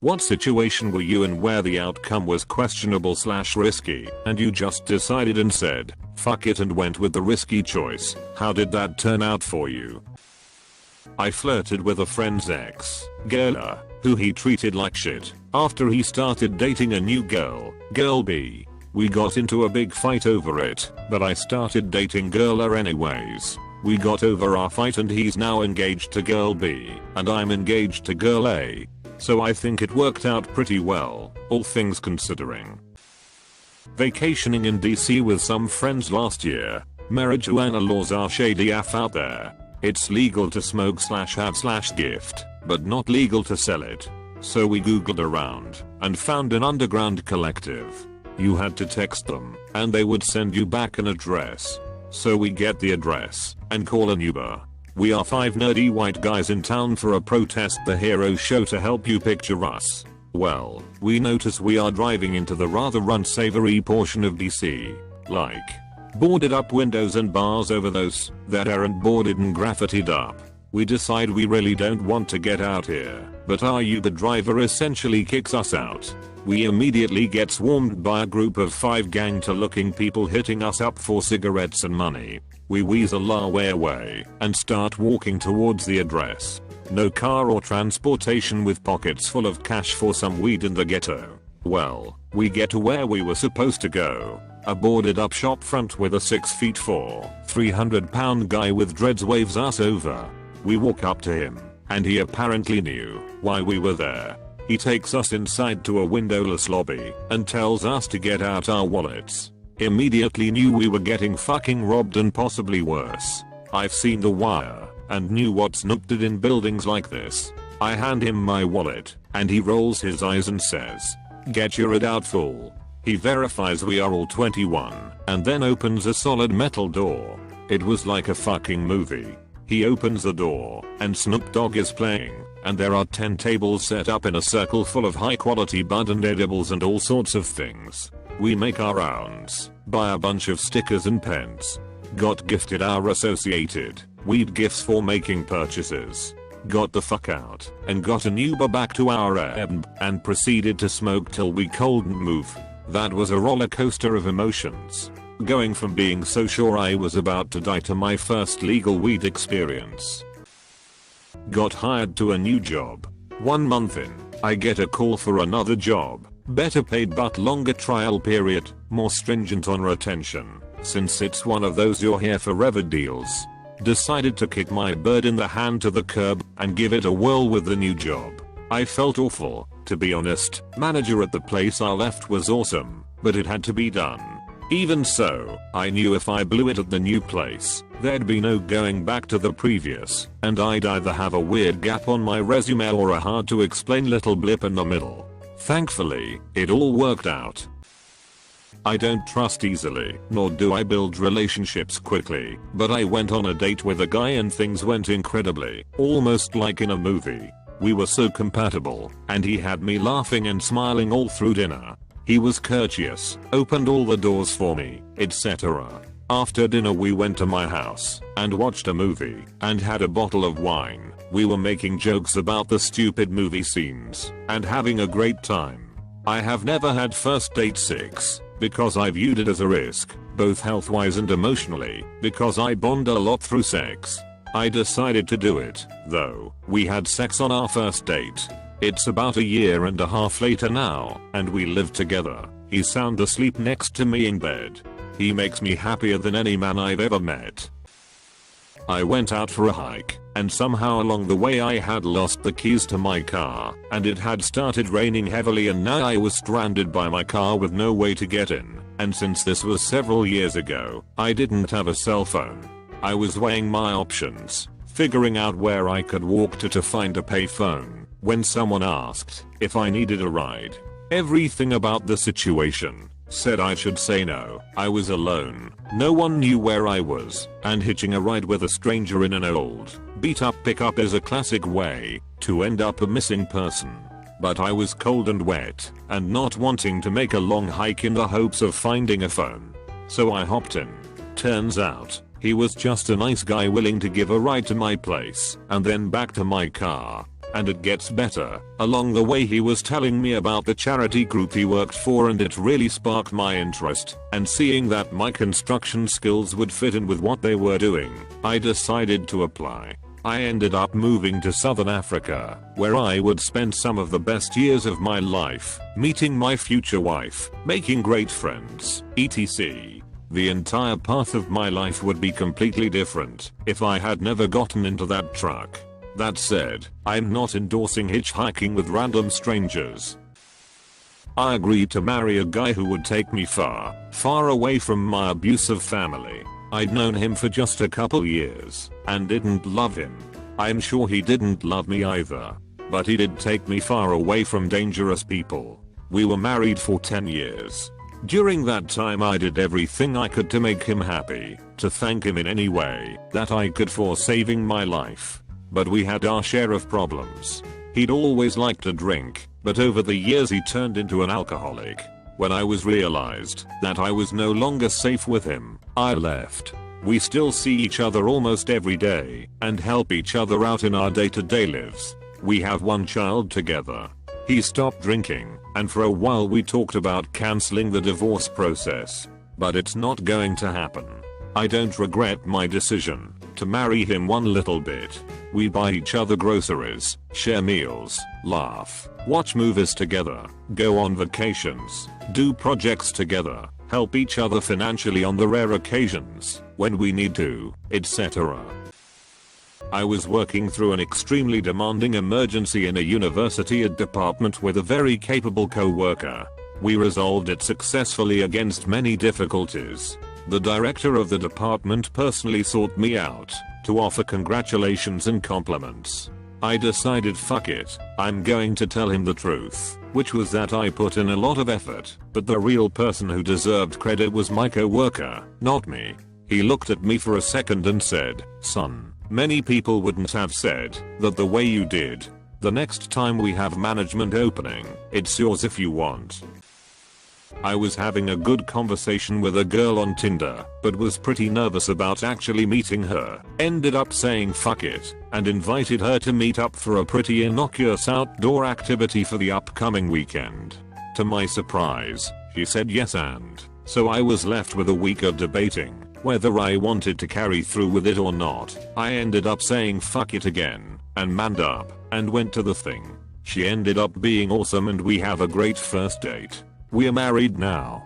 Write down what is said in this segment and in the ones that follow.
What situation were you in where the outcome was questionable / risky and you just decided and said, fuck it, and went with the risky choice? How did that turn out for you? I flirted with a friend's ex, Gerrit, who he treated like shit after he started dating a new girl, Girl B. We got into a big fight over it, but I started dating Girl A anyways. We got over our fight and he's now engaged to Girl B, and I'm engaged to Girl A. So I think it worked out pretty well, all things considering. Vacationing in DC with some friends last year. Marijuana laws are shady AF out there. It's legal to smoke / have / gift, but not legal to sell it. So we googled around and found an underground collective. You had to text them and they would send you back an address. So we get the address and call an Uber. We are 5 nerdy white guys in town for a protest the hero show to help you picture us. Well, we notice we are driving into the rather unsavory portion of DC. Like, boarded up windows and bars over those that aren't boarded and graffitied up. We decide we really don't want to get out here, but our Uber driver essentially kicks us out. We immediately get swarmed by a group of 5 gangster looking people hitting us up for cigarettes and money. We weasel our way away and start walking towards the address. No car or transportation with pockets full of cash for some weed in the ghetto. Well, we get to where we were supposed to go. A boarded up shop front with a 6'4", 300-pound guy with dreads waves us over. We walk up to him, and he apparently knew why we were there. He takes us inside to a windowless lobby and tells us to get out our wallets. Immediately knew we were getting fucking robbed and possibly worse. I've seen The Wire and knew what's noted in buildings like this. I hand him my wallet and he rolls his eyes and says, "Get your ID out, fool." He verifies we are all 21 and then opens a solid metal door. It was like a fucking movie. He opens the door and Snoop Dogg is playing, and there are 10 tables set up in a circle full of high quality bud and edibles and all sorts of things. We make our rounds, buy a bunch of stickers and pens. Got gifted our associated weed gifts for making purchases. Got the fuck out and got an Uber back to our Airbnb and proceeded to smoke till we couldn't move. That was a roller coaster of emotions. Going from being so sure I was about to die to my first legal weed experience. Got hired to a new job. 1 month in, I get a call for another job. Better paid but longer trial period, more stringent on retention, since it's one of those you're here forever deals. Decided to kick my bird in the hand to the curb and give it a whirl with the new job. I felt awful, to be honest. Manager at the place I left was awesome, but it had to be done. Even so, I knew if I blew it at the new place, there'd be no going back to the previous, and I'd either have a weird gap on my resume or a hard to explain little blip in the middle. Thankfully, it all worked out. I don't trust easily, nor do I build relationships quickly, but I went on a date with a guy and things went incredibly, almost like in a movie. We were so compatible, and he had me laughing and smiling all through dinner. He was courteous, opened all the doors for me, etc. After dinner we went to my house and watched a movie and had a bottle of wine. We were making jokes about the stupid movie scenes and having a great time. I have never had first date sex because I viewed it as a risk, both health-wise and emotionally, because I bond a lot through sex. I decided to do it, though. We had sex on our first date. It's about 1.5 years later now, and we live together. He's sound asleep next to me in bed. He makes me happier than any man I've ever met. I went out for a hike, and somehow along the way I had lost the keys to my car, and it had started raining heavily and now I was stranded by my car with no way to get in, and since this was several years ago, I didn't have a cell phone. I was weighing my options, figuring out where I could walk to find a payphone, when someone asked if I needed a ride. Everything about the situation said I should say no. I was alone, no one knew where I was, and hitching a ride with a stranger in an old, beat-up pickup is a classic way to end up a missing person. But I was cold and wet, and not wanting to make a long hike in the hopes of finding a phone. So I hopped in. Turns out, he was just a nice guy willing to give a ride to my place, and then back to my car. And it gets better. Along the way he was telling me about the charity group he worked for, and it really sparked my interest, and seeing that my construction skills would fit in with what they were doing, I decided to apply. I ended up moving to Southern Africa, where I would spend some of the best years of my life, meeting my future wife, making great friends, etc. The entire path of my life would be completely different if I had never gotten into that truck. That said, I'm not endorsing hitchhiking with random strangers. I agreed to marry a guy who would take me far, far away from my abusive family. I'd known him for just a couple years and didn't love him. I'm sure he didn't love me either, but he did take me far away from dangerous people. We were married for 10 years. During that time I did everything I could to make him happy, to thank him in any way that I could for saving my life. But we had our share of problems. He'd always liked to drink, but over the years he turned into an alcoholic. When I realized that I was no longer safe with him, I left. We still see each other almost every day and help each other out in our day-to-day lives. We have one child together. He stopped drinking, and for a while we talked about canceling the divorce process. But it's not going to happen. I don't regret my decision to marry him one little bit. We buy each other groceries, share meals, laugh, watch movies together, go on vacations, do projects together, help each other financially on the rare occasions when we need to, etc. I was working through an extremely demanding emergency in a university department with a very capable co-worker. We resolved it successfully against many difficulties. The director of the department personally sought me out to offer congratulations and compliments. I decided fuck it, I'm going to tell him the truth, which was that I put in a lot of effort, but the real person who deserved credit was my co-worker, not me. He looked at me for a second and said, "Son, many people wouldn't have said that the way you did. The next time we have management opening, it's yours if you want." I was having a good conversation with a girl on Tinder, but was pretty nervous about actually meeting her. Ended up saying fuck it, and invited her to meet up for a pretty innocuous outdoor activity for the upcoming weekend. To my surprise, she said yes, and so I was left with a week of debating whether I wanted to carry through with it or not. I ended up saying fuck it again, and manned up, and went to the thing. She ended up being awesome and we have a great first date. We're married now.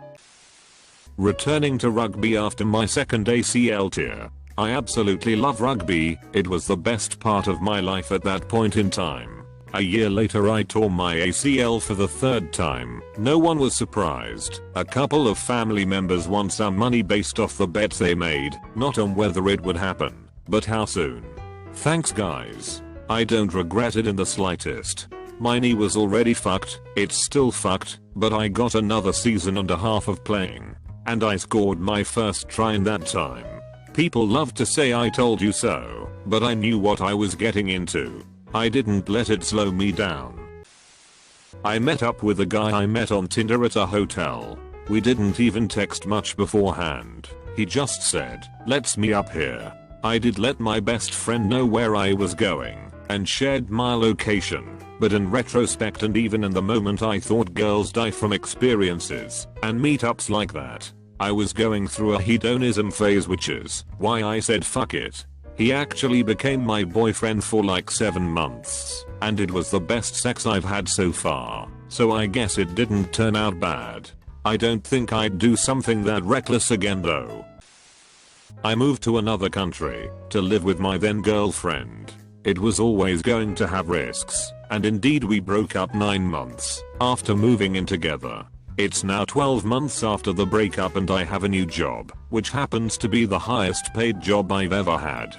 Returning to rugby after my second ACL tear. I absolutely love rugby, it was the best part of my life at that point in time. A year later I tore my ACL for the third time. No one was surprised. A couple of family members won some money based off the bets they made, not on whether it would happen, but how soon. Thanks guys. I don't regret it in the slightest. My knee was already fucked, it's still fucked, but I got another season and a half of playing. And I scored my first try in that time. People love to say I told you so, but I knew what I was getting into. I didn't let it slow me down. I met up with a guy I met on Tinder at a hotel. We didn't even text much beforehand. He just said, "Let's meet up here." I did let my best friend know where I was going, and shared my location. But in retrospect and even in the moment I thought girls die from experiences and meetups like that. I was going through a hedonism phase, which is why I said fuck it. He actually became my boyfriend for like 7 months, and it was the best sex I've had so far, so I guess it didn't turn out bad. I don't think I'd do something that reckless again though. I moved to another country to live with my then girlfriend. It was always going to have risks, and indeed we broke up 9 months after moving in together. It's now 12 months after the breakup and I have a new job, which happens to be the highest paid job I've ever had.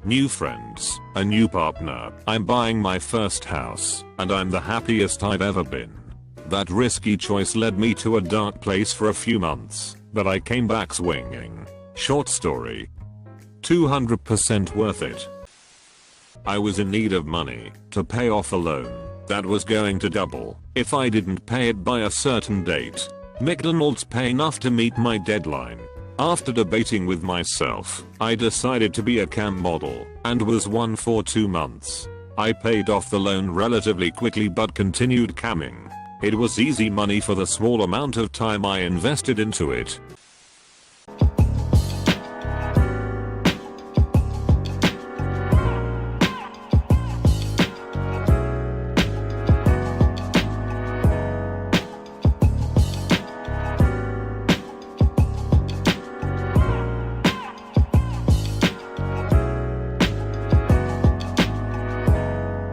New friends, a new partner, I'm buying my first house, and I'm the happiest I've ever been. That risky choice led me to a dark place for a few months, but I came back swinging. Short story. 200% worth it. I was in need of money to pay off a loan that was going to double if I didn't pay it by a certain date. McDonald's pay enough to meet my deadline. After debating with myself, I decided to be a cam model and was one for 2 months. I paid off the loan relatively quickly but continued camming. It was easy money for the small amount of time I invested into it.